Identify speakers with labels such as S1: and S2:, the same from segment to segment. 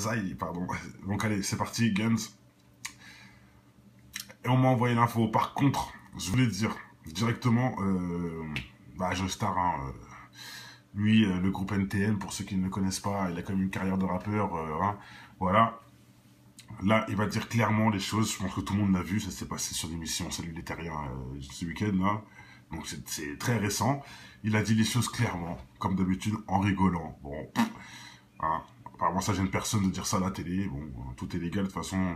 S1: Karzai, pardon. Donc allez, c'est parti, Guns. Et on m'a envoyé l'info. Par contre, je voulais dire directement, Joestar, hein, lui, le groupe NTM, pour ceux qui ne le connaissent pas, il a quand même une carrière de rappeur, hein, voilà. Là, il va dire clairement les choses. Je pense que tout le monde l'a vu. Ça s'est passé sur l'émission Salut les Terriens ce week-end là. Donc c'est très récent. Il a dit les choses clairement, comme d'habitude, en rigolant. Bon, hein, apparemment ça gêne personne de dire ça à la télé. Bon, tout est légal de toute façon.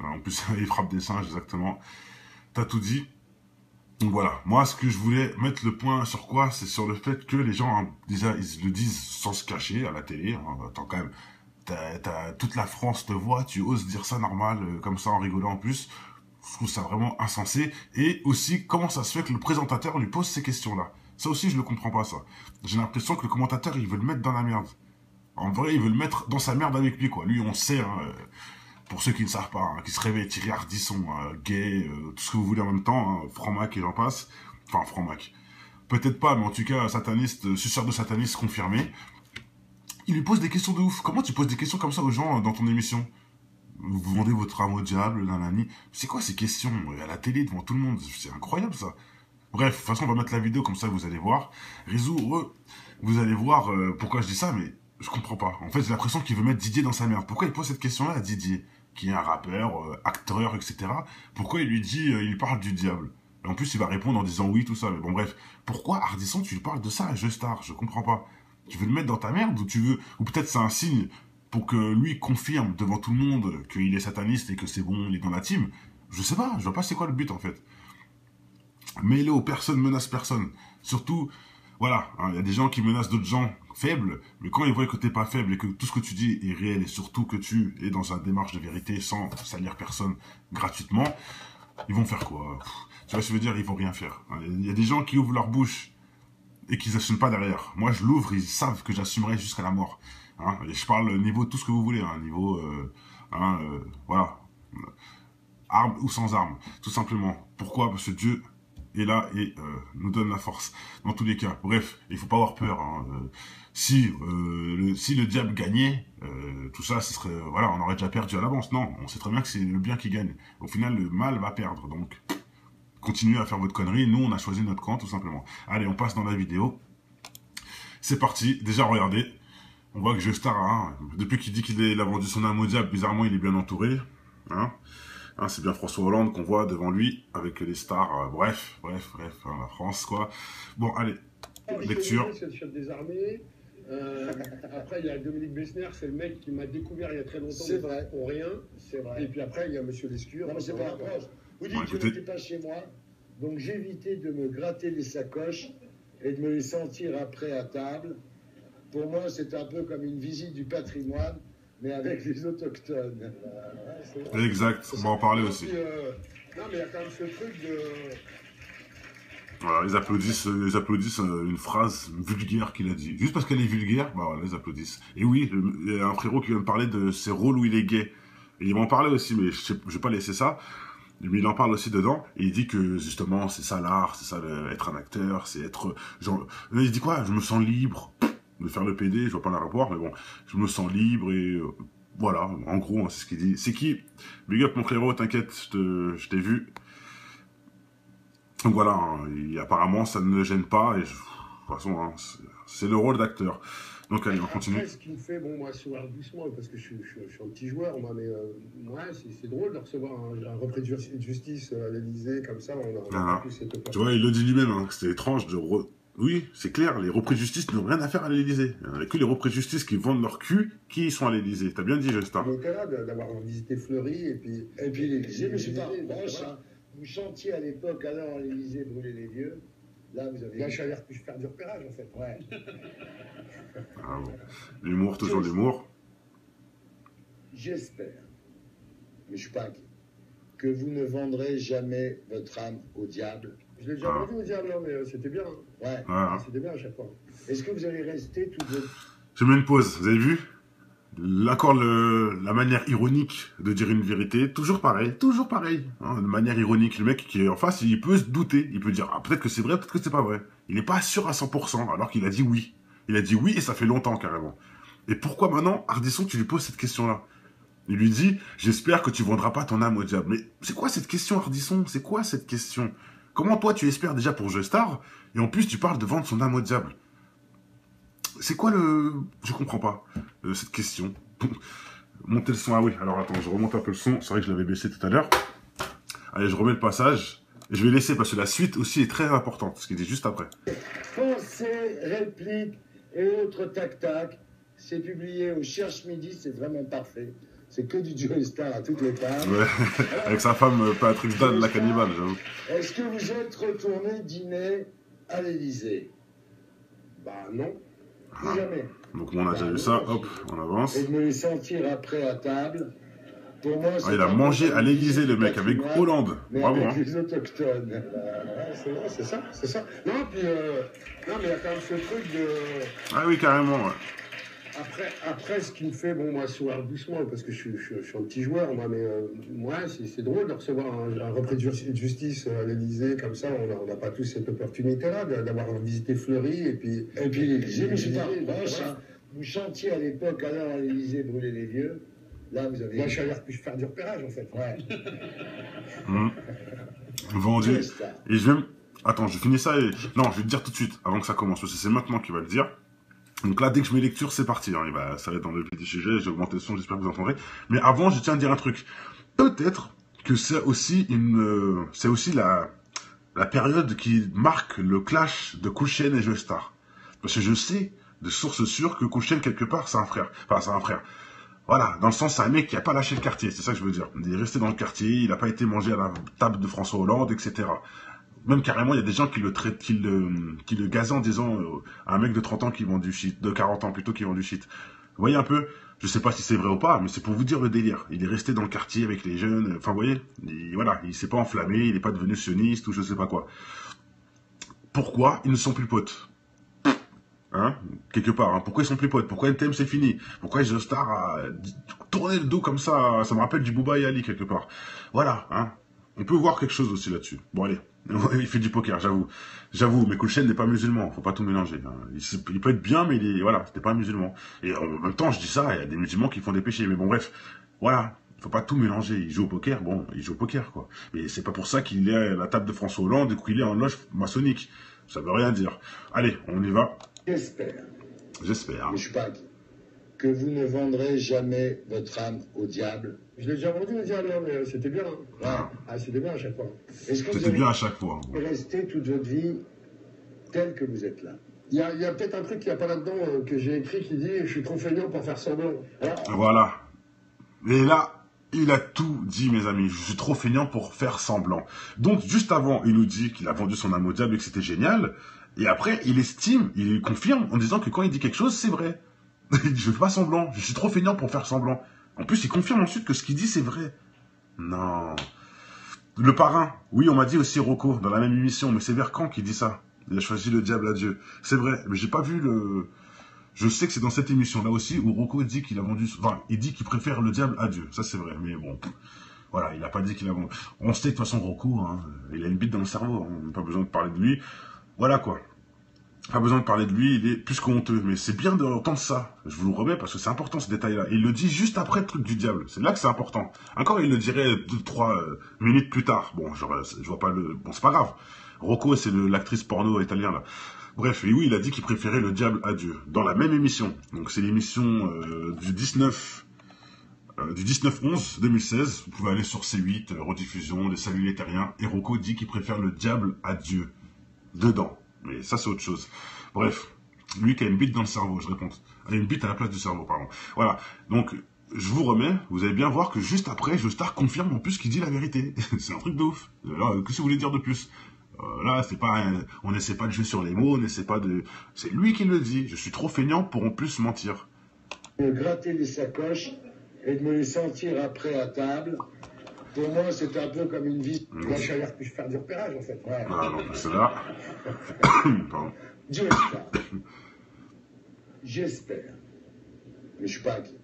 S1: En plus, il frappe des singes exactement. T'as tout dit. Donc voilà. Moi, ce que je voulais mettre le point sur quoi, c'est sur le fait que les gens, hein, déjà, ils le disent sans se cacher à la télé. Hein, attends quand même. Toute la France te voit, tu oses dire ça normal, comme ça en rigolant en plus. Je trouve ça vraiment insensé. Et aussi, comment ça se fait que le présentateur lui pose ces questions-là? Ça aussi, je ne comprends pas, ça. J'ai l'impression que le commentateur, il veut le mettre dans la merde. En vrai, il veut le mettre dans sa merde avec lui, quoi. Lui, on sait, hein, pour ceux qui ne savent pas, hein, qui se réveillent, Thierry Ardisson, gay, tout ce que vous voulez en même temps, hein, franc-mac et j'en passe. Enfin, franc-mac. Peut-être pas, mais en tout cas, sataniste, suceur de sataniste confirmé. Il lui pose des questions de ouf. Comment tu poses des questions comme ça aux gens dans ton émission? Vous vendez votre âme au diable, nanani. C'est quoi ces questions à la télé devant tout le monde? C'est incroyable ça. Bref, de toute façon, on va mettre la vidéo comme ça, vous allez voir. Rizou, vous allez voir pourquoi je dis ça, mais je comprends pas. En fait, j'ai l'impression qu'il veut mettre Didier dans sa merde. Pourquoi il pose cette question-là à Didier, qui est un rappeur, acteur, etc. Pourquoi il lui dit, il parle du diable? Et en plus, il va répondre en disant oui, tout ça. Mais bon, bref. Pourquoi, Ardisson, tu lui parles de ça à Jeustar? Je comprends pas. Tu veux le mettre dans ta merde ou tu veux... Ou peut-être c'est un signe pour que lui confirme devant tout le monde qu'il est sataniste et que c'est bon, il est dans la team. Je sais pas, je vois pas c'est quoi le but en fait. Mêlé personne menace personne. Surtout, voilà, hein, y a des gens qui menacent d'autres gens faibles, mais quand ils voient que t'es pas faible et que tout ce que tu dis est réel et surtout que tu es dans une démarche de vérité sans salir personne gratuitement, ils vont faire quoi? Tu vois ce que je veux dire? Ils vont rien faire. Il y a des gens qui ouvrent leur bouche et qu'ils n'assument pas derrière. Moi, je l'ouvre, ils savent que j'assumerai jusqu'à la mort. Hein, et je parle niveau tout ce que vous voulez, hein, niveau, voilà, armes ou sans armes, tout simplement. Pourquoi? Parce que Dieu est là et nous donne la force. Dans tous les cas, bref, il faut pas avoir peur. Hein, si le diable gagnait, tout ça, ce serait, voilà, on aurait déjà perdu à l'avance. Non, on sait très bien que c'est le bien qui gagne. Au final, le mal va perdre, donc... Continuez à faire votre connerie, nous on a choisi notre camp tout simplement. Allez, on passe dans la vidéo. C'est parti, déjà regardez. On voit que Jeustar, hein, depuis qu'il dit qu'il a vendu son âme au diable, bizarrement il est bien entouré. Hein, c'est bien François Hollande qu'on voit devant lui, avec les stars, bref, hein, la France quoi. Bon, allez, lecture.
S2: C'est le chef des armées. Après, il y a Dominique Besnér, c'est le mec qui m'a découvert il y a très longtemps.
S3: C'est vrai.
S2: Pour rien.
S3: C'est vrai.
S2: Et puis après, il y a Monsieur Lescure.
S3: Non, mais c'est pas un proche. Vous dites que vous n'étiez pas chez moi, donc j'évitais de me gratter les sacoches et de me les sentir après à table. Pour moi, c'est un peu comme une visite du patrimoine, mais avec les autochtones.
S1: Exact, on va en parler aussi.
S2: Non, mais il y a quand même ce truc de...
S1: Voilà, ils applaudissent une phrase vulgaire qu'il a dit. Juste parce qu'elle est vulgaire, bah voilà, ils applaudissent. Et oui, il y a un frérot qui vient me parler de ses rôles où il est gay. Et il va en parler aussi, mais je vais pas laisser ça. Mais il en parle aussi dedans, et il dit que justement, c'est ça l'art, c'est ça être un acteur, c'est être... Genre, il dit quoi? Je me sens libre de faire le PD, je vois pas le rapport, mais bon, je me sens libre et... voilà, en gros, hein, c'est ce qu'il dit. C'est qui? Big up mon frérot, t'inquiète, je t'ai vu. Donc voilà, hein, et apparemment ça ne le gêne pas, et de toute façon, hein, c'est le rôle d'acteur. Donc allez, on continue.
S2: Après, ce qui me fait, bon, moi, sourire doucement, parce que je suis un petit joueur, moi, mais ouais, c'est drôle de recevoir un repris de justice à l'Élysée, comme ça, on a plus cette opportunité.
S1: Tu vois, il le dit lui-même, hein, c'était étrange de... Oui, c'est clair, les repris de justice n'ont rien à faire à l'Élysée. Il n'y a que les repris de justice qui vendent leur cul qui sont à l'Élysée. T'as bien dit, Jeustar.
S2: On était là d'avoir visité Fleury, et puis l'Élysée, mais je sais pas,
S3: vous chantiez à l'époque, alors l'Élysée brûlait les vieux. Là, vous avez...
S2: Là, je suis allé faire du repérage, en fait.
S3: Ouais.
S1: Ah bon. L'humour, toujours l'humour.
S3: J'espère, mais je suis pas inquiet, que vous ne vendrez jamais votre âme au diable.
S2: Je l'ai déjà vendu au diable, hein, mais c'était bien. Hein.
S3: Ouais.
S2: C'était bien à chaque fois.
S3: Est-ce que vous allez rester toute votre...
S1: Je mets une pause, vous avez vu? La manière ironique de dire une vérité, toujours pareil, hein, de manière ironique. Le mec qui est en face, il peut se douter, il peut dire, ah, peut-être que c'est vrai, peut-être que c'est pas vrai. Il n'est pas sûr à 100%, alors qu'il a dit oui. Il a dit oui et ça fait longtemps carrément. Et pourquoi maintenant, Ardisson, tu lui poses cette question-là? Il lui dit, j'espère que tu vendras pas ton âme au diable. Mais c'est quoi cette question, Ardisson? C'est quoi cette question? Comment toi, tu espères déjà pour Joestar, et en plus, tu parles de vendre son âme au diable? C'est quoi le... Je comprends pas, cette question. Montez le son, ah oui, alors attends, je remonte un peu le son. C'est vrai que je l'avais baissé tout à l'heure. Allez, je remets le passage. Et je vais laisser, parce que la suite aussi est très importante, ce qu'il dit juste après.
S3: Pensée, réplique et autres tac-tac, c'est publié au Cherche Midi, c'est vraiment parfait. C'est que du Joestar à toutes les tables.
S1: Ouais, alors, avec sa femme Patrick Dan, la cannibale, j'avoue.
S3: Est-ce que vous êtes retourné dîner à l'Élysée?
S2: Bah non.
S3: Plus jamais.
S1: Donc on a déjà vu ça, hop, on avance.
S3: Et de me les sentir après à table. Pour moi,
S1: il a mangé à l'Élysée, le mec, avec Hollande.
S3: Bravo. Avec
S1: hein.
S3: les autochtones.
S2: C'est ça, c'est ça. Non, puis, non, mais il y a quand même ce truc de...
S1: Ah oui, carrément, ouais.
S2: Après, ce qui me fait, bon, moi, sourire doucement, parce que je suis un petit joueur, moi, mais moi, c'est drôle de recevoir un repris de justice à l'Élysée, comme ça, on n'a pas tous cette opportunité-là, d'avoir visité Fleury, et puis
S3: l'Élysée, mais c'est pas proche, hein. Vous chantiez à l'époque, alors à l'Élysée, brûler les vieux. Là, vous avez...
S2: Moi, je suis allé faire du repérage, en fait.
S3: Ouais.
S1: Vendu. Et je vais... Attends, je finis ça et... Non, je vais te dire tout de suite, avant que ça commence, parce que c'est maintenant qu'il va le dire. Donc là, dès que je mets lecture, c'est parti. Hein. Ça va être dans le petit sujet, j'ai augmenté le son, j'espère que vous entendrez. Mais avant, je tiens à dire un truc. Peut-être que c'est aussi la période qui marque le clash de Cool Chain et Joestar. Parce que je sais, de sources sûres, que Cool Chain, quelque part, c'est un frère. Enfin, c'est un frère. Voilà, dans le sens, c'est un mec qui a pas lâché le quartier, c'est ça que je veux dire. Il est resté dans le quartier, il n'a pas été mangé à la table de François Hollande, etc. Même carrément, il y a des gens qui le gazaient en disant à un mec de 30 ans qui vend du shit, de 40 ans plutôt, qui vend du shit. Vous voyez un peu, je sais pas si c'est vrai ou pas, mais c'est pour vous dire le délire. Il est resté dans le quartier avec les jeunes, enfin vous voyez, voilà, il s'est pas enflammé, il n'est pas devenu sioniste ou je sais pas quoi. Pourquoi ils ne sont plus potes? Hein, quelque part, hein. Pourquoi ils sont plus potes? Pourquoi NTM c'est fini? Pourquoi Joestar a tourné le dos comme ça? Ça me rappelle du Booba et Ali quelque part. Voilà, hein. On peut voir quelque chose aussi là-dessus. Bon allez, il fait du poker, j'avoue. J'avoue, mais Cool Chain n'est pas musulman, faut pas tout mélanger. Hein. Il peut être bien, mais voilà, c'était pas musulman. Et en même temps, je dis ça, il y a des musulmans qui font des péchés. Mais bon, bref, voilà. Faut pas tout mélanger. Il joue au poker, bon, il joue au poker, quoi. Mais c'est pas pour ça qu'il est à la table de François Hollande et qu'il est en loge maçonnique. Ça veut rien dire. Allez, on y va.
S3: J'espère.
S1: J'espère.
S3: Mais je suis pas inquiet. Que vous ne vendrez jamais votre âme au diable.
S2: Je l'ai déjà vendu, le diable, mais c'était bien. Hein.
S3: Ouais.
S2: Ah, c'était bien à chaque fois.
S1: C'était bien à chaque fois.
S3: Restez toute votre vie tel que vous êtes là.
S2: Il y a peut-être un truc qu'il n'y a pas là-dedans que j'ai écrit qui dit « Je suis trop feignant pour faire semblant ».
S1: Voilà. Et là, il a tout dit, mes amis. Je suis trop feignant pour faire semblant. Donc, juste avant, il nous dit qu'il a vendu son âme au diable et que c'était génial. Et après, il confirme en disant que quand il dit quelque chose, c'est vrai. Il dit, je fais pas semblant. Je suis trop feignant pour faire semblant. En plus, il confirme ensuite que ce qu'il dit, c'est vrai. Non. Le parrain. Oui, on m'a dit aussi Rocco, dans la même émission. Mais c'est vers quand qu'il dit ça? Il a choisi le diable à Dieu. C'est vrai. Mais j'ai pas vu le... Je sais que c'est dans cette émission-là aussi où Rocco dit qu'il a vendu... Enfin, il dit qu'il préfère le diable à Dieu. Ça, c'est vrai. Mais bon... Voilà, il a pas dit qu'il a vendu... On sait de toute façon, Rocco, hein, il a une bite dans le cerveau. Hein, on n'a pas besoin de parler de lui. Voilà, quoi. Pas besoin de parler de lui, il est plus qu'honteux. Mais c'est bien d'entendre ça. Je vous le remets parce que c'est important, ce détail-là. Il le dit juste après le truc du diable. C'est là que c'est important. Encore, il le dirait 2-3 minutes plus tard. Bon, je vois pas le... Bon, c'est pas grave. Rocco, c'est l'actrice porno italienne, là. Bref, et oui, il a dit qu'il préférait le diable à Dieu. Dans la même émission. Donc, c'est l'émission du 19/11/2016. Vous pouvez aller sur C8, rediffusion, les saluts les terriens. Et Rocco dit qu'il préfère le diable à Dieu. Dedans. Mais ça, c'est autre chose. Bref. Lui qui a une bite dans le cerveau, je réponds. Une bite à la place du cerveau, pardon. Voilà. Donc, je vous remets. Vous allez bien voir que juste après, Joestar confirme en plus qu'il dit la vérité. C'est un truc de ouf. Alors, qu'est-ce que vous voulez dire de plus? Là, c'est pas, on n'essaie pas de jouer sur les mots, on n'essaie pas de... C'est lui qui le dit. Je suis trop feignant pour en plus mentir.
S3: De gratter les sacoches et de me les sentir après à table. Pour moi, c'est un peu comme une vie.
S2: Moi, je suis allé faire du repérage, en fait.
S3: Ouais.
S1: Voilà, donc c'est là. Pardon.
S3: J'espère, mais je suis pas inquiet,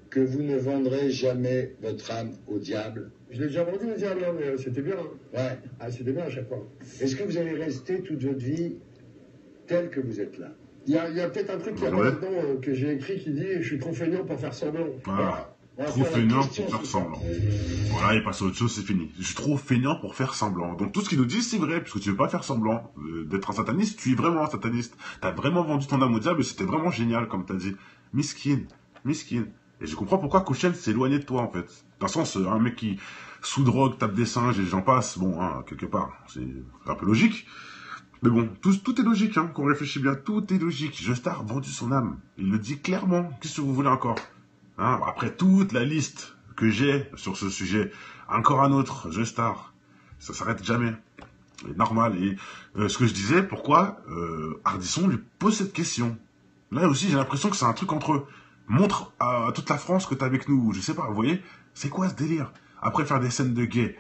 S3: que vous ne vendrez jamais votre âme au diable.
S2: Je l'ai déjà vendu, le diable, mais c'était bien. Hein.
S3: Ouais.
S2: Ah, c'était bien à chaque fois.
S3: Est-ce que vous allez rester toute votre vie tel que vous êtes là?
S2: Il y a peut-être un truc qui est là-dedans que j'ai écrit qui dit « Je suis trop feignant pour faire semblant ».
S1: Voilà. Trop feignant pour faire semblant. Voilà, il passe à autre chose, c'est fini. Je suis trop feignant pour faire semblant. Donc tout ce qu'il nous dit, c'est vrai, puisque tu veux pas faire semblant d'être un sataniste, tu es vraiment un sataniste. T'as vraiment vendu ton âme au diable et c'était vraiment génial, comme t'as dit. Miskin, miskin. Et je comprends pourquoi Kouchen s'est éloigné de toi, en fait. Dans le sens, un mec qui, sous drogue, tape des singes et j'en passe, bon, hein, quelque part, c'est un peu logique. Mais bon, tout est logique, hein, qu'on réfléchit bien, tout est logique. Justar a vendu son âme. Il le dit clairement. Qu'est-ce que vous voulez encore? Hein, après toute la liste que j'ai sur ce sujet, encore un autre, Justar, ça s'arrête jamais. C'est normal. Et ce que je disais, pourquoi Ardisson lui pose cette question? Là aussi, j'ai l'impression que c'est un truc entre eux. Montre à toute la France que t'es avec nous. Je sais pas, vous voyez? C'est quoi ce délire? Après faire des scènes de gays,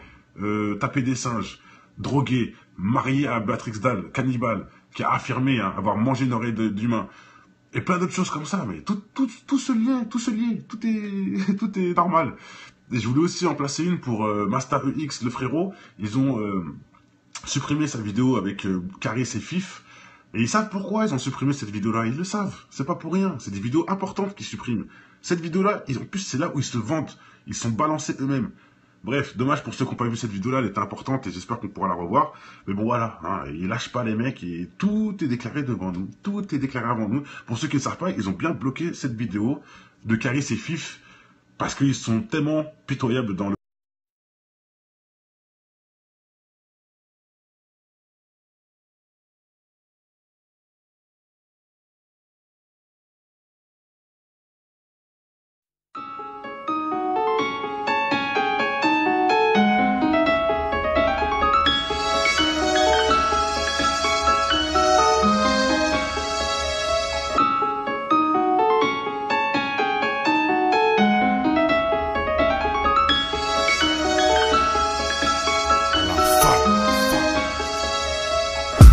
S1: taper des singes, droguer, marié à Béatrix Dalle, cannibale, qui a affirmé avoir mangé une oreille d'humain. Et plein d'autres choses comme ça, mais tout se lie, tout est normal. Et je voulais aussi en placer une pour Masta EX, le frérot. Ils ont supprimé sa vidéo avec Caris et Fif. Et ils savent pourquoi ils ont supprimé cette vidéo-là. Ils le savent. C'est pas pour rien. C'est des vidéos importantes qu'ils suppriment. Cette vidéo-là, en plus, c'est là où ils se vantent. Ils sont balancés eux-mêmes. Bref, dommage pour ceux qui n'ont pas vu cette vidéo-là, elle était importante et j'espère qu'on pourra la revoir. Mais bon, voilà, hein, ils lâchent pas les mecs et tout est déclaré devant nous. Tout est déclaré avant nous. Pour ceux qui ne savent pas, ils ont bien bloqué cette vidéo de Caris et Fif parce qu'ils sont tellement pitoyables dans le...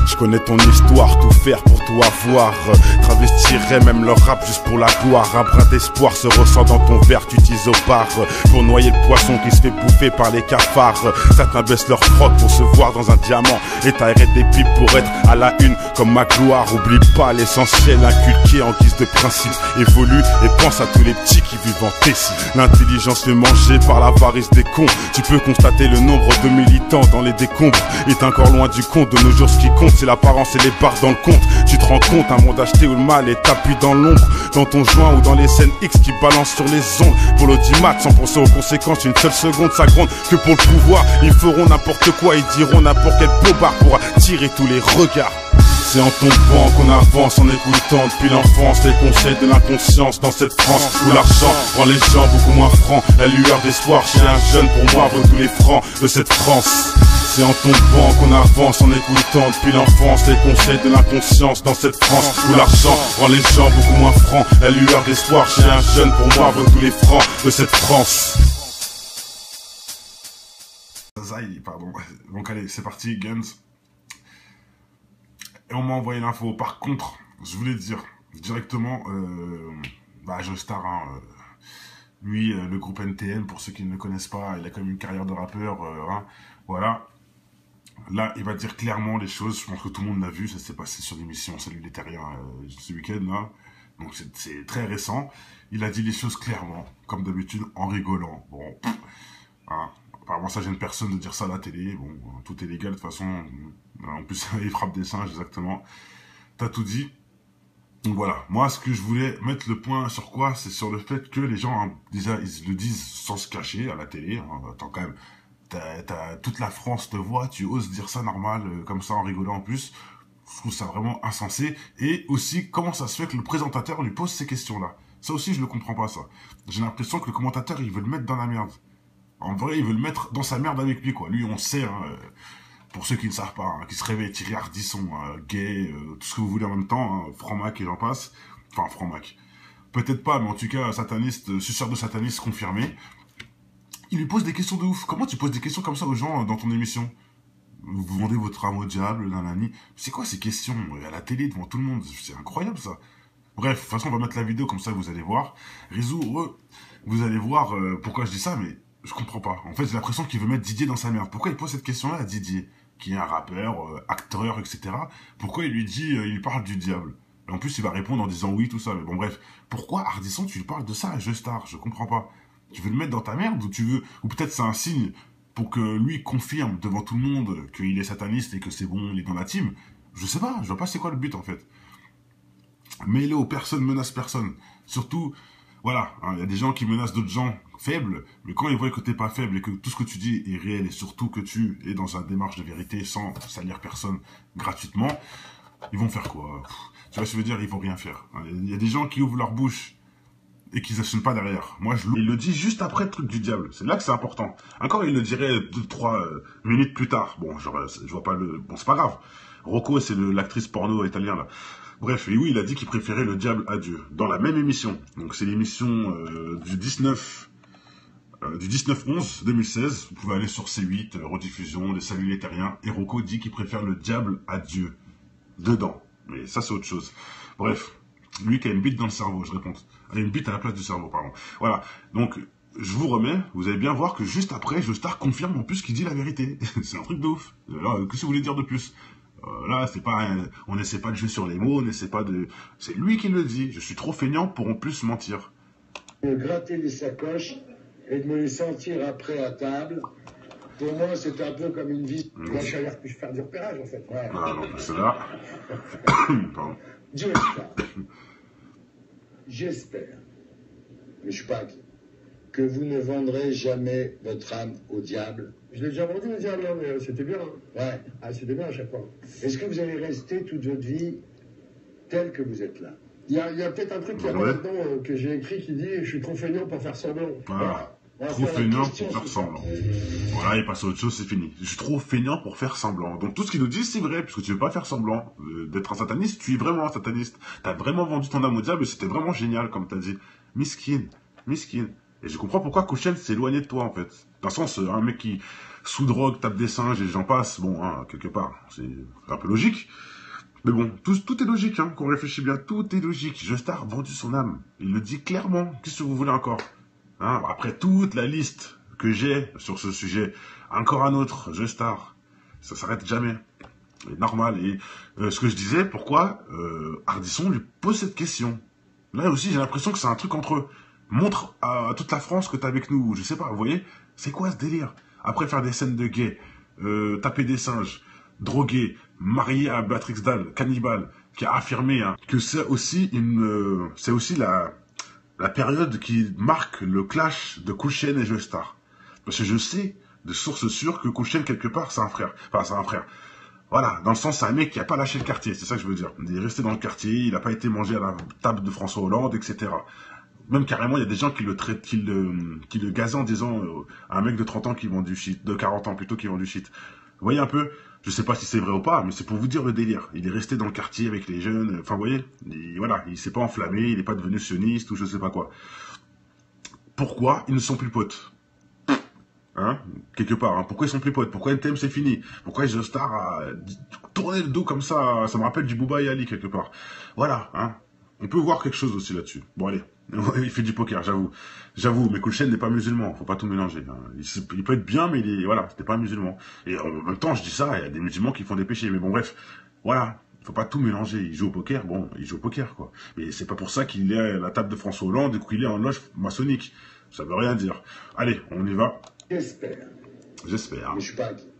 S4: Je connais ton histoire, tout faire pour tout avoir. Travestirais même leur rap juste pour la gloire. Un brin d'espoir se ressent dans ton verre, tu t'isopars pour noyer le poisson qui se fait bouffer par les cafards. Certains baissent leur froc pour se voir dans un diamant et t'arrêtes des pipes pour être à la une comme ma gloire. Oublie pas l'essentiel inculqué en guise de principe. Évolue et pense à tous les petits qui vivent en Tessie. L'intelligence fait manger par l'avarice des cons. Tu peux constater le nombre de militants dans les décombres est encore loin du compte. De nos jours ce qui compte c'est l'apparence et les barres dans le compte. Tu te rends compte, un monde acheté où le mal est tapis dans l'ombre, dans ton joint ou dans les scènes X qui balancent sur les ondes. Pour l'audimat, sans penser aux conséquences, une seule seconde ça gronde que pour le pouvoir. Ils feront n'importe quoi, ils diront n'importe quel bobard pour attirer tous les regards. C'est en tombant qu'on avance, en écoutant depuis l'enfance les conseils de l'inconscience dans cette France où l'argent rend les gens beaucoup moins francs. La lueur d'espoir chez un jeune pour moi vaut tous les francs de cette France. C'est en tombant qu'on avance, en écoutant depuis l'enfance les conseils de l'inconscience dans cette France où l'argent rend les gens beaucoup moins francs. La lueur d'espoir chez un jeune pour moi vaut tous les francs de cette France.
S1: Pardon. Donc allez, c'est parti, Guns. Et on m'a envoyé l'info. Par contre, je voulais dire directement, Joestar, lui, le groupe NTM, pour ceux qui ne le connaissent pas, il a quand même une carrière de rappeur, voilà. Là, il va dire clairement les choses, je pense que tout le monde l'a vu, ça s'est passé sur l'émission Salut les Terriens ce week-end, là. Donc c'est très récent. Il a dit les choses clairement, comme d'habitude, en rigolant. Bon, apparemment ça gêne personne de dire ça à la télé, bon, tout est légal de toute façon. En plus, il frappe des singes, exactement. T'as tout dit. Donc voilà, moi, ce que je voulais mettre le point sur quoi, c'est sur le fait que les gens, déjà, ils le disent sans se cacher à la télé. Attends, quand même, toute la France te voit, tu oses dire ça normal, comme ça, en rigolant en plus. Je trouve ça vraiment insensé. Et aussi, comment ça se fait que le présentateur lui pose ces questions-là? Ça aussi, je ne comprends pas, ça. J'ai l'impression que le commentateur, il veut le mettre dans la merde. En vrai, il veut le mettre dans sa merde avec lui, quoi. Lui, on sait, pour ceux qui ne savent pas, qui se réveillent, Thierry Ardisson, gay, tout ce que vous voulez en même temps, franc-mac et j'en passe. Enfin, franc-mac. Peut-être pas, mais en tout cas, sataniste, suceur de sataniste confirmé. Il lui pose des questions de ouf. Comment tu poses des questions comme ça aux gens dans ton émission? Vous vendez votre âme au diable, nanani. C'est quoi ces questions à la télé devant tout le monde? C'est incroyable, ça. Bref, de toute façon, on va mettre la vidéo, comme ça, vous allez voir. Vous allez voir pourquoi je dis ça, mais je comprends pas. En fait, j'ai l'impression qu'il veut mettre Didier dans sa merde. Pourquoi il pose cette question-là à Didier, qui est un rappeur, acteur, etc. Pourquoi il lui dit, il parle du diable? Et en plus, il va répondre en disant oui, tout ça. Mais bon, bref. Pourquoi, Ardisson, tu lui parles de ça à Jeustar? Je comprends pas. Tu veux le mettre dans ta merde ou tu veux... Ou peut-être c'est un signe pour que lui confirme devant tout le monde qu'il est sataniste et que c'est bon, il est dans la team. Je sais pas. Je vois pas c'est quoi le but, en fait. Mêlé personne menace personne. Surtout, voilà, il y a des gens qui menacent d'autres gens faibles, mais quand ils voient que t'es pas faible et que tout ce que tu dis est réel et surtout que tu es dans une démarche de vérité sans salir personne gratuitement, ils vont faire quoi? Tu vois ce que je veux dire? Ils vont rien faire. Il y a des gens qui ouvrent leur bouche et qui n'assument pas derrière. Moi, il le dit juste après le truc du diable. C'est là que c'est important. Encore, il le dirait 2-3 minutes plus tard. Bon, je vois pas le... Bon, c'est pas grave. Rocco, c'est l'actrice porno italienne, là. Bref, et oui, il a dit qu'il préférait le diable à Dieu. Dans la même émission. Donc, c'est l'émission du 19/11/2016. Vous pouvez aller sur C8, rediffusion, des saluts les terriens. Et Rocco dit qu'il préfère le diable à Dieu. Dedans. Mais ça, c'est autre chose. Bref. Lui qui a une bite dans le cerveau, je réponds. Une bite à la place du cerveau, pardon. Voilà. Donc, je vous remets. Vous allez bien voir que juste après, Jeustar confirme en plus qu'il dit la vérité. C'est un truc de ouf. Alors, qu'est-ce que vous voulez dire de plus? Là, c'est pas, on n'essaie pas de jouer sur les mots, on n'essaie pas de... C'est lui qui le dit. Je suis trop feignant pour en plus mentir.
S3: De gratter les sacoches et de me les sentir après à table. Pour moi, c'est un peu comme une vie.
S2: Moi, je suis allé faire du repérage, en fait. Ouais.
S1: Ah non, c'est là. Pardon.
S3: J'espère, mais je suis pas inquiet, que vous ne vendrez jamais votre âme au diable.
S2: Je l'ai déjà vendu, le diable, hein, mais c'était bien. Hein.
S3: Ouais.
S2: Ah, c'était bien à chaque fois.
S3: Est-ce que vous allez rester toute votre vie tel que vous êtes là?
S2: Il y a peut-être un truc qu'il y a pas là-dedans que j'ai écrit qui dit « Je suis trop feignant pour faire semblant ».
S1: Voilà. Trop feignant pour faire semblant. Voilà, il passe à autre chose, c'est fini. Je suis trop feignant pour faire semblant. Donc tout ce qu'il nous dit, c'est vrai, puisque tu veux pas faire semblant d'être un sataniste, tu es vraiment un sataniste. T'as vraiment vendu ton âme au diable et c'était vraiment génial, comme t'as dit. Miskin. Et je comprends pourquoi Kouchen s'est éloigné de toi, en fait. Dans le sens, un mec qui, sous drogue, tape des singes et j'en passe, bon, hein, quelque part, c'est un peu logique. Mais bon, tout est logique, hein, qu'on réfléchit bien, tout est logique. Jeustar a vendu son âme. Il le dit clairement. Qu'est-ce que vous voulez encore? Hein, après toute la liste que j'ai sur ce sujet, encore un autre, Jeustar, ça s'arrête jamais. C'est normal. Et ce que je disais, pourquoi Ardisson lui pose cette question? Là aussi, j'ai l'impression que c'est un truc entre eux. Montre à toute la France que t'es avec nous. Je sais pas, vous voyez? C'est quoi ce délire? Après faire des scènes de gays, taper des singes, droguer, marié à Béatrix Dalle, cannibale, qui a affirmé hein, que c'est aussi la période qui marque le clash de Kouchen et Jeustar. Parce que je sais, de sources sûres, que Kouchen, quelque part, c'est un frère. Enfin, c'est un frère. Voilà, dans le sens, c'est un mec qui a pas lâché le quartier, c'est ça que je veux dire. Il est resté dans le quartier, il n'a pas été mangé à la table de François Hollande, etc. Même carrément, il y a des gens qui le gazaient en disant à un mec de 30 ans qui vend du shit, de 40 ans plutôt qui vend du shit. Vous voyez un peu? Je sais pas si c'est vrai ou pas, mais c'est pour vous dire le délire. Il est resté dans le quartier avec les jeunes, enfin vous voyez, voilà, il s'est pas enflammé, il n'est pas devenu sioniste ou je sais pas quoi. Pourquoi ils ne sont plus potes? Hein? Quelque part, hein. Pourquoi ils sont plus potes? Pourquoi NTM c'est fini? Pourquoi Jeustar a tourné le dos comme ça? Ça me rappelle du Booba et Ali quelque part. Voilà, hein. On peut voir quelque chose aussi là-dessus. Bon allez, il fait du poker, j'avoue, mais Kouchen n'est pas musulman, faut pas tout mélanger. Hein. Il peut être bien, mais voilà, c'était pas musulman. Et en même temps, je dis ça, il y a des musulmans qui font des péchés, mais bon bref, voilà, faut pas tout mélanger. Il joue au poker, bon, il joue au poker quoi. Mais c'est pas pour ça qu'il est à la table de François Hollande et qu'il est en loge maçonnique. Ça veut rien dire. Allez, on y va. J'espère.
S3: Mais je suis pas inquiet.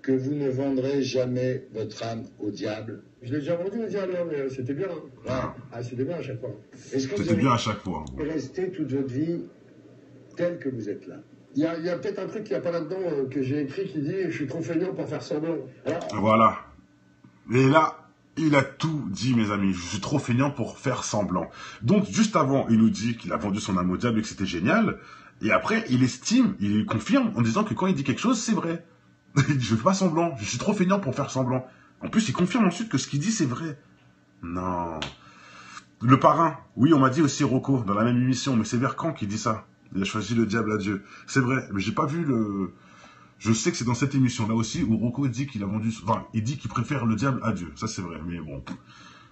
S3: Que vous ne vendrez jamais votre âme au diable.
S2: Je l'ai déjà vendu, le diable, hein, mais c'était bien. Hein.
S3: Ouais.
S2: Ah, c'était bien à chaque fois.
S3: Est-ce que
S1: c'était bien à chaque fois.
S3: Ouais. Rester toute votre vie tel que vous êtes là?
S2: Il y a peut-être un truc qu'il n'y a pas là-dedans que j'ai écrit qui dit « Je suis trop feignant pour faire semblant ».
S1: Voilà. Et là, il a tout dit, mes amis. Je suis trop feignant pour faire semblant. Donc, juste avant, il nous dit qu'il a vendu son âme au diable et que c'était génial. Et après, il confirme en disant que quand il dit quelque chose, c'est vrai. Il dit, je fais pas semblant, je suis trop feignant pour faire semblant. En plus, il confirme ensuite que ce qu'il dit, c'est vrai. Non. Le parrain, oui, on m'a dit aussi Rocco, dans la même émission, mais c'est Vercan qui dit ça. Il a choisi le diable à Dieu. C'est vrai, mais j'ai pas vu le... Je sais que c'est dans cette émission-là aussi, où Rocco dit qu'il a vendu... Enfin, il dit qu'il préfère le diable à Dieu. Ça, c'est vrai, mais bon...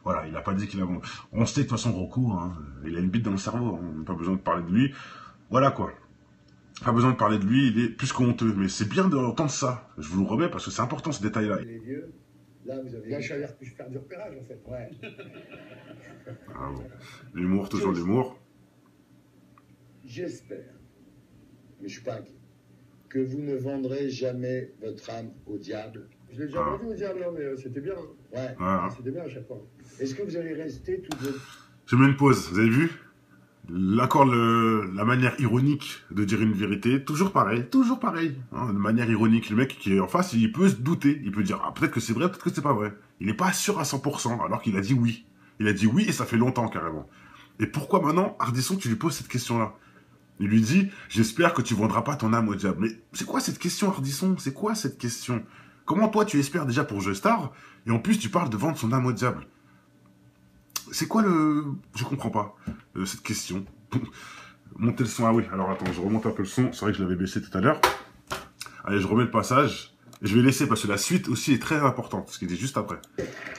S1: Voilà, il a pas dit qu'il a vendu... On sait de toute façon, Rocco, hein, il a une bite dans le cerveau, on n'a pas besoin de parler de lui. Voilà, quoi. Pas besoin de parler de lui, il est plus que honteux. Mais c'est bien d'entendre ça. Je vous le remets parce que c'est important ce détail-là.
S3: Les vieux, Là, vous avez...
S2: Là, je suis allé faire du repérage, en fait.
S3: Ouais.
S1: Ah bon. L'humour, toujours l'humour.
S3: J'espère, mais je suis pas inquiet, que vous ne vendrez jamais votre âme au diable.
S2: Je l'ai déjà vendu au diable, mais c'était bien.
S3: Ouais.
S2: C'était bien à chaque fois.
S3: Est-ce que vous allez rester toute votre...
S1: Je mets une pause, vous avez vu? Encore la manière ironique de dire une vérité, toujours pareil, hein, de manière ironique. Le mec qui est en face, il peut se douter, il peut dire ah, peut-être que c'est vrai, peut-être que c'est pas vrai. Il n'est pas sûr à 100%, alors qu'il a dit oui. Il a dit oui et ça fait longtemps carrément. Et pourquoi maintenant, Ardisson, tu lui poses cette question-là? Il lui dit j'espère que tu vendras pas ton âme au diable. Mais c'est quoi cette question, Ardisson? C'est quoi cette question? Comment toi tu espères déjà pour Joestar et en plus tu parles de vendre son âme au diable? C'est quoi le... Je comprends pas cette question. Montez le son. Ah oui, alors attends, je remonte un peu le son. C'est vrai que je l'avais baissé tout à l'heure. Allez, je remets le passage. Et je vais laisser parce que la suite aussi est très importante. Ce qu'il dit juste après.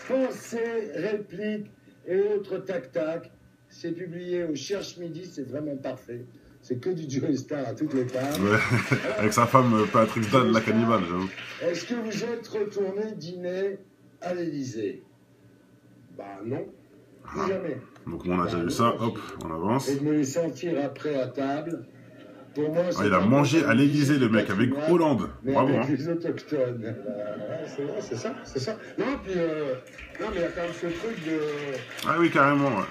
S3: Pensées, répliques et autres tac-tac. C'est publié au Cherche Midi, c'est vraiment parfait. C'est que du Joestar à toutes les pages.
S1: Ouais. Avec sa femme Patrick Dan, la cannibale, j'avoue.
S3: Est-ce que vous êtes retourné dîner à l'Élysée?
S2: Bah non.
S3: Plus jamais.
S1: Donc on a déjà vu ça, hop, on avance.
S3: Et de me les sentir après à table. Pour moi,
S1: Ah, il a mangé à l'Élysée, le mec, avec Hollande.
S3: Mais
S1: Bravo.
S3: avec
S1: Hein.
S3: les autochtones.
S2: Ouais, c'est ça, c'est ça. Non, puis, non, mais il y a quand même ce truc de...
S1: Ah oui, carrément, ouais.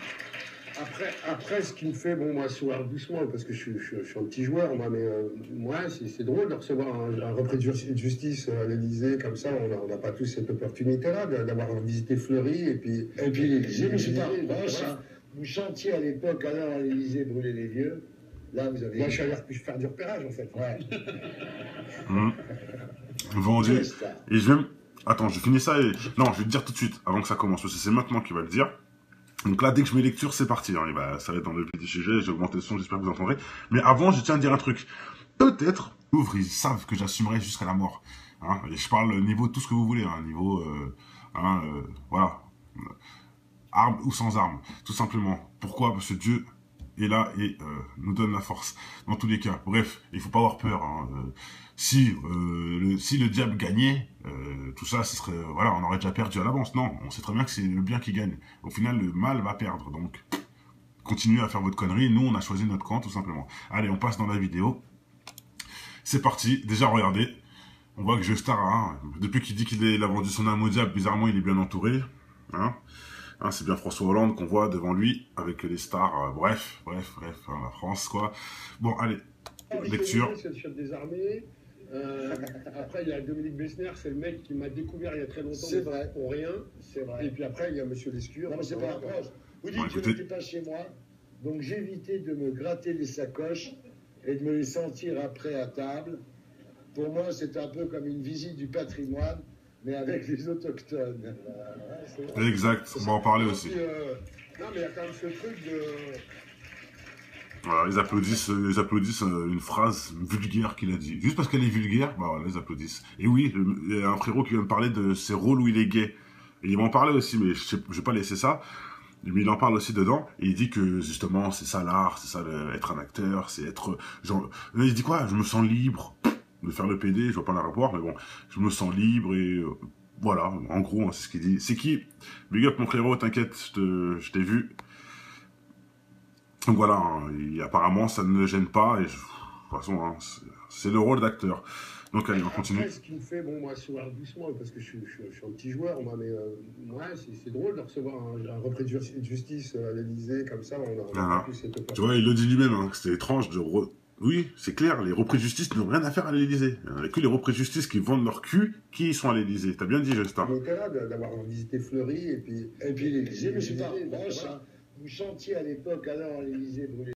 S2: Après, ce qui me fait, bon, moi, sourire doucement, parce que je suis un petit joueur, moi, mais moi, c'est drôle de recevoir un repris de justice à l'Élysée, comme ça, on n'a pas tous cette opportunité-là, d'avoir visité Fleury, et puis
S3: l'Élysée, mais c'est pas
S2: proche,
S3: hein. Vous chantiez à l'époque, alors à l'Élysée, brûler les vieux. Là, vous avez...
S2: Là, je suis allé faire du repérage, en fait.
S3: Ouais.
S1: Vendu. Et je vais... Attends, je finis ça et... Non, je vais te dire tout de suite, avant que ça commence, parce que c'est maintenant qu'il va le dire. Donc là, dès que je mets lecture, c'est parti. Hein. Et bah, ça va être dans le petit sujet, j'ai augmenté le son, j'espère que vous entendrez. Mais avant, je tiens à dire un truc. Peut-être, ils savent que j'assumerai jusqu'à la mort. Hein. Et je parle niveau tout ce que vous voulez, hein. Niveau... voilà. Armes ou sans armes, tout simplement. Pourquoi? Parce que Dieu est là et nous donne la force. Dans tous les cas. Bref, il faut pas avoir peur. Hein. Si le diable gagnait, tout ça, ce serait, voilà, on aurait déjà perdu à l'avance. Non, on sait très bien que c'est le bien qui gagne. Au final, le mal va perdre. Donc, continuez à faire votre connerie. Nous, on a choisi notre camp, tout simplement. Allez, on passe dans la vidéo. C'est parti. Déjà, regardez. On voit que Joestar, hein, depuis qu'il dit qu'il a vendu son âme au diable, bizarrement, il est bien entouré. Hein. Hein, c'est bien François Hollande qu'on voit devant lui, avec les stars, bref, hein, la France, quoi. Bon, allez, lecture.
S2: C'est le chef des armées. Après, il y a Dominique Besnér, c'est le mec qui m'a découvert il y a très longtemps.
S3: C'est vrai.
S2: Pour rien.
S3: C'est vrai.
S2: Et puis après, il y a Monsieur Lescure.
S3: Non, mais c'est pas un proche. Vous dites que vous n'étiez pas chez moi, donc j'évitais de me gratter les sacoches et de me les sentir après à table. Pour moi, c'est un peu comme une visite du patrimoine, mais avec les autochtones.
S1: Exact, on va en parler aussi.
S2: Non, mais il y a quand même ce truc de...
S1: Voilà, ils applaudissent une phrase vulgaire qu'il a dit. Juste parce qu'elle est vulgaire, bah voilà, ils applaudissent. Et oui, il y a un frérot qui vient me parler de ses rôles où il est gay. Et il m'en parlait aussi, mais je vais pas laisser ça. Mais il en parle aussi dedans, et il dit que justement, c'est ça l'art, c'est ça être un acteur, c'est être... genre, il dit quoi? Je me sens libre de faire le PD, je vois pas la rapport, mais bon, je me sens libre et... voilà, en gros, hein, c'est ce qu'il dit. C'est qui? Big up mon frérot, t'inquiète, je t'ai vu. Donc voilà, hein, et apparemment ça ne le gêne pas, et de toute façon, hein, c'est le rôle d'acteur. Donc allez, on continue.
S2: Après, ce qui me fait, bon, moi, sourire doucement, parce que je suis un petit joueur, moi, mais moi, c'est drôle de recevoir un repris de justice à l'Élysée, comme ça, on a plus cette opportunité.
S1: Tu vois, il le dit lui-même, hein, c'était étrange de... Oui, c'est clair, les repris de justice n'ont rien à faire à l'Élysée. Il n'y a que les repris de justice qui vendent leur cul qui sont à l'Élysée. T'as bien dit, Joestar.
S2: On était là d'avoir visité Fleury, et puis
S3: l'Élysée, mais c'est pas un proche, hein. Vous chantiez à l'époque, alors à l'Élysée brûlée.